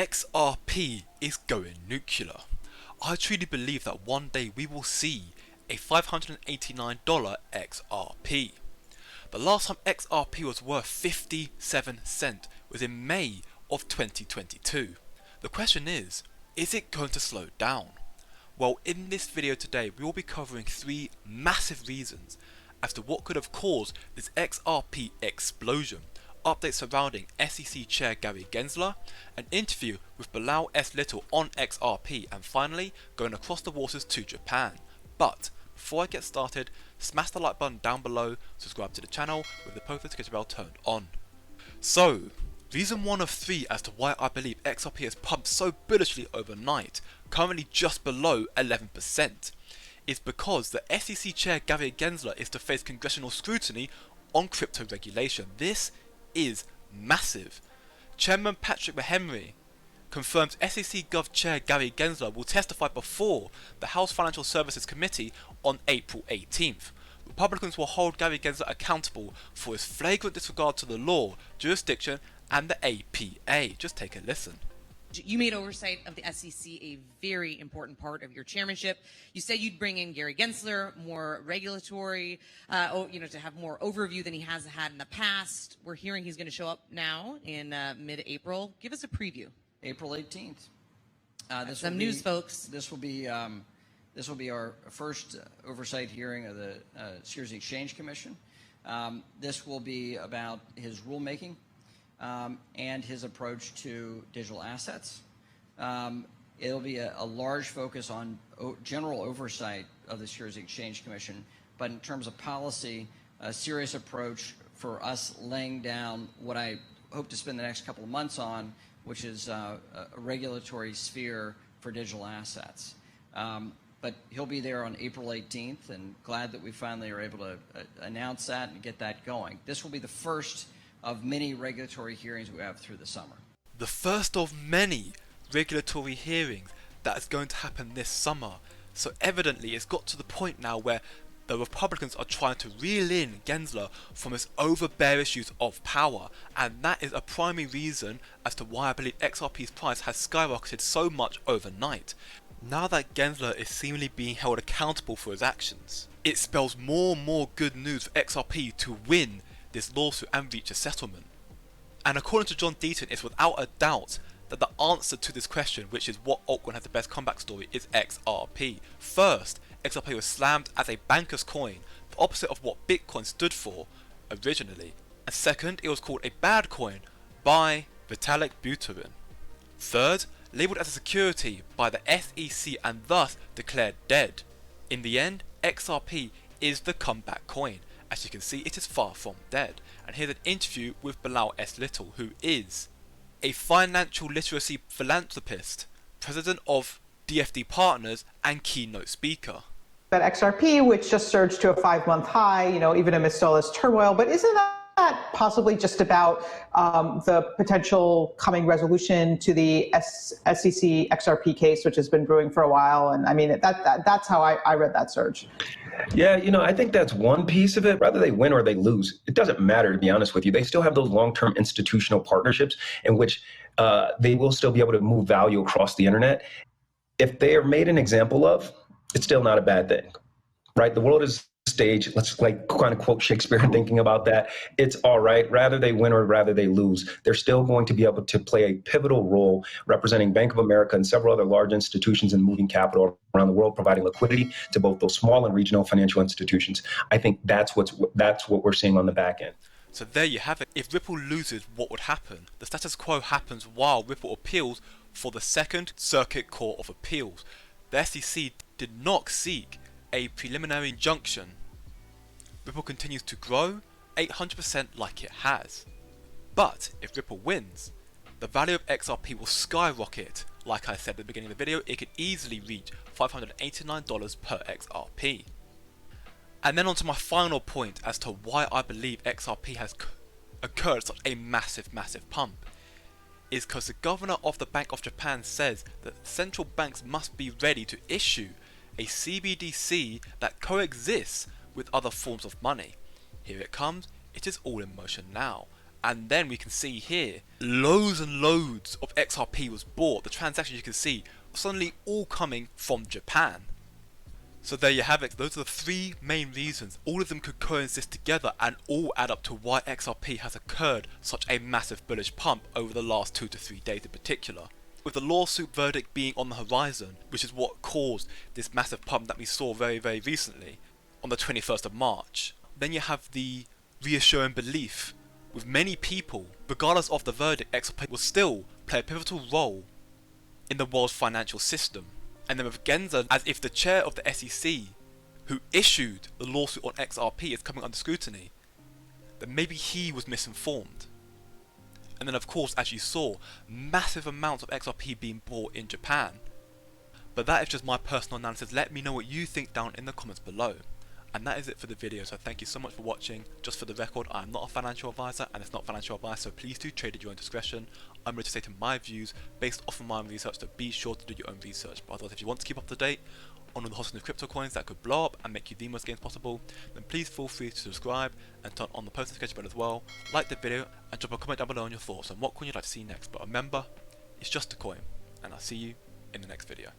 XRP is going nuclear. I truly believe that one day we will see a $589 XRP. The last time XRP was worth 57 cents was in May of 2022. The question is it going to slow down? Well, in this video today we will be covering 3 massive reasons as to what could have caused this XRP explosion, updates surrounding SEC Chair Gary Gensler, an interview with Bilal S. Little on XRP, and finally going across the waters to Japan. But before I get started, smash the like button down below, subscribe to the channel with the notification bell turned on. So, reason 1 of 3 as to why I believe XRP has pumped so bullishly overnight, currently just below 11%, is because the SEC Chair Gary Gensler is to face congressional scrutiny on crypto regulation. This is massive. Chairman Patrick Mahenry confirms SEC Gov Chair Gary Gensler will testify before the House Financial Services Committee on April 18th. Republicans will hold Gary Gensler accountable for his flagrant disregard to the law, jurisdiction, and the APA. Just take a listen. You made oversight of the SEC a very important part of your chairmanship. You said you'd bring in Gary Gensler, more regulatory, to have more overview than he has had in the past. We're hearing he's going to show up now in mid-April. Give us a preview. April 18th. Some news, folks. This will be our first oversight hearing of the Securities Exchange Commission. This will be about his rulemaking. And his approach to digital assets. It'll be a large focus on general oversight of the Securities Exchange Commission, but in terms of policy, a serious approach for us laying down what I hope to spend the next couple of months on, which is a regulatory sphere for digital assets. But he'll be there on April 18th, and glad that we finally are able to announce that and get that going. This will be the first of many regulatory hearings we have through the summer. The first of many regulatory hearings that is going to happen this summer. So evidently it's got to the point now where the Republicans are trying to reel in Gensler from his overbearish use of power, and that is a primary reason as to why I believe XRP's price has skyrocketed so much overnight. Now that Gensler is seemingly being held accountable for his actions, it spells more and more good news for XRP to win this lawsuit and reach a settlement. And according to John Deaton, it's without a doubt that the answer to this question, which is what altcoin has the best comeback story, is XRP. First, XRP was slammed as a banker's coin, the opposite of what Bitcoin stood for originally. And second, it was called a bad coin by Vitalik Buterin. Third, labelled as a security by the SEC and thus declared dead. In the end, XRP is the comeback coin. As you can see, it is far from dead. And here's an interview with Bilal S. Little, who is a financial literacy philanthropist, president of DFD Partners, and keynote speaker. That XRP, which just surged to a 5-month high, even amidst all this turmoil, but isn't that possibly just about the potential coming resolution to the SEC XRP case, which has been brewing for a while? And I mean, that's how I read that surge. Yeah, I think that's one piece of it. Whether they win or they lose, it doesn't matter, to be honest with you. They still have those long-term institutional partnerships in which they will still be able to move value across the internet. If they are made an example of, it's still not a bad thing, right? The world is stage. Let's kind of quote Shakespeare thinking about that. It's all right. Rather they win or rather they lose, they're still going to be able to play a pivotal role representing Bank of America and several other large institutions in moving capital around the world, providing liquidity to both those small and regional financial institutions. I think that's what we're seeing on the back end. So there you have it. If Ripple loses, what would happen? The status quo happens while Ripple appeals for the Second Circuit Court of Appeals. The SEC did not seek a preliminary injunction. Ripple continues to grow 800% like it has. But if Ripple wins, the value of XRP will skyrocket. Like I said at the beginning of the video, it could easily reach $589 per XRP. And then on to my final point as to why I believe XRP has occurred such a massive pump, is because the governor of the Bank of Japan says that central banks must be ready to issue a CBDC that coexists with other forms of money. Here it comes, it is all in motion now, And then we can see here, loads and loads of XRP was bought. The transactions you can see, suddenly all coming from Japan. So there you have it. Those are the three main reasons. All of them could coexist together and all add up to why XRP has occurred such a massive bullish pump over the last 2 to 3 days in particular. With the lawsuit verdict being on the horizon, which is what caused this massive pump that we saw very, very recently on the 21st of March, then you have the reassuring belief with many people, regardless of the verdict, XRP will still play a pivotal role in the world's financial system. And then with Genza, as if the chair of the SEC, who issued the lawsuit on XRP, is coming under scrutiny, then maybe he was misinformed. And then of course, as you saw, massive amounts of XRP being bought in Japan. But that is just my personal analysis. Let me know what you think down in the comments below. And that is it for the video, so thank you so much for watching. Just for the record, I am not a financial advisor and it's not financial advice, so please do trade at your own discretion. I'm ready to say to my views based off of my own research, so be sure to do your own research. But otherwise, if you want to keep up to date on all the hot new crypto coins that could blow up and make you the most gains possible, then please feel free to subscribe and turn on the post notification bell as well. Like the video and drop a comment down below on your thoughts on what coin you'd like to see next. But remember, it's just a coin, and I'll see you in the next video.